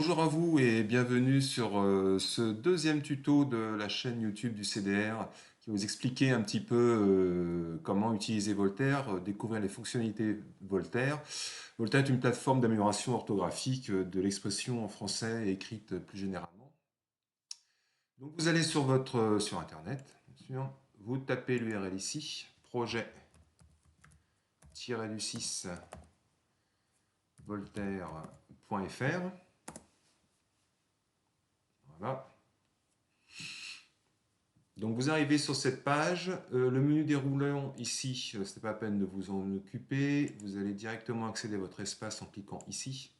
Bonjour à vous et bienvenue sur ce deuxième tuto de la chaîne YouTube du CDR qui va vous expliquer un petit peu comment utiliser Voltaire, découvrir les fonctionnalités Voltaire. Voltaire est une plateforme d'amélioration orthographique de l'expression en français et écrite plus généralement. Donc vous allez sur sur Internet, bien sûr, vous tapez l'URL ici, projet-du-6 voltaire.fr. Voilà. Donc vous arrivez sur cette page, le menu déroulant ici, ce n'est pas la peine de vous en occuper, vous allez directement accéder à votre espace en cliquant ici.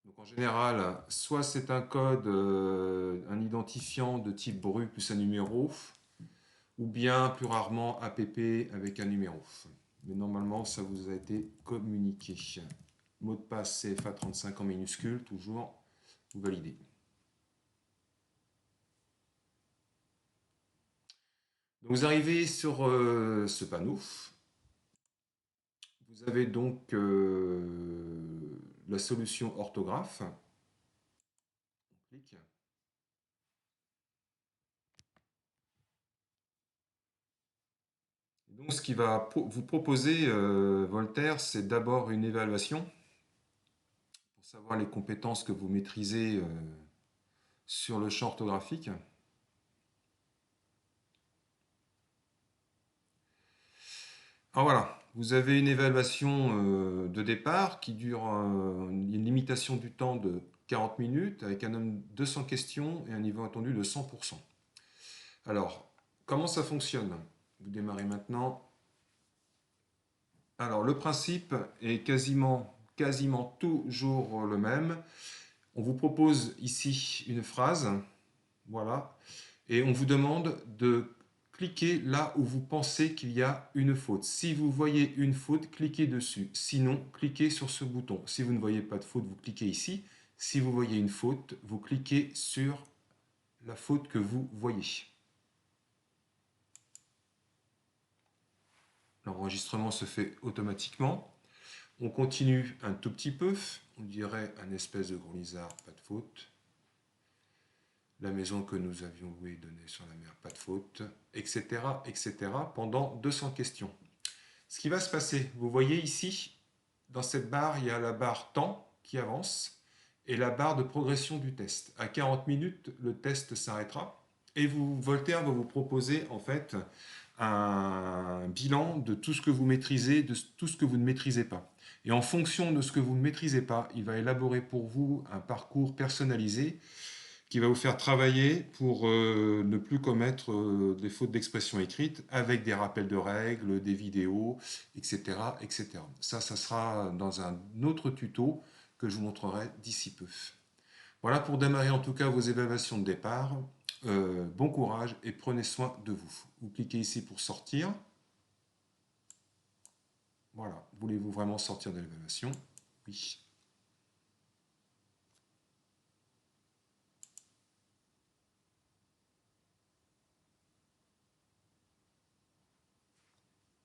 Donc en général, soit c'est un code, un identifiant de type BRU plus un numéro, ou bien plus rarement APP avec un numéro. Mais normalement ça vous a été communiqué. Mot de passe CFA35 en minuscule, toujours, vous validez. Donc vous arrivez sur ce panneau. Vous avez donc la solution orthographe. On clique. Donc ce qui va vous proposer Voltaire, c'est d'abord une évaluation pour savoir les compétences que vous maîtrisez sur le champ orthographique. Alors voilà, vous avez une évaluation de départ qui dure une limitation du temps de 40 minutes avec un nombre de 200 questions et un niveau attendu de 100%. Alors, comment ça fonctionne? Vous démarrez maintenant. Alors, le principe est quasiment toujours le même. On vous propose ici une phrase, voilà, et on vous demande de cliquer là où vous pensez qu'il y a une faute. Si vous voyez une faute, cliquez dessus. Sinon, cliquez sur ce bouton. Si vous ne voyez pas de faute, vous cliquez ici. Si vous voyez une faute, vous cliquez sur la faute que vous voyez. L'enregistrement se fait automatiquement. On continue un tout petit peu. On dirait un espèce de gros lizard, pas de faute. La maison que nous avions louée donnait sur la mer, pas de faute, etc., etc., pendant 200 questions. Ce qui va se passer, vous voyez ici, dans cette barre, il y a la barre temps qui avance et la barre de progression du test. À 40 minutes, le test s'arrêtera et Voltaire va vous proposer en fait un bilan de tout ce que vous maîtrisez, de tout ce que vous ne maîtrisez pas. Et en fonction de ce que vous ne maîtrisez pas, il va élaborer pour vous un parcours personnalisé qui va vous faire travailler pour ne plus commettre des fautes d'expression écrite avec des rappels de règles, des vidéos, etc., etc. Ça sera dans un autre tuto que je vous montrerai d'ici peu. Voilà pour démarrer en tout cas vos évaluations de départ. Bon courage et prenez soin de vous. Vous cliquez ici pour sortir. Voilà, voulez-vous vraiment sortir de l'évaluation? Oui.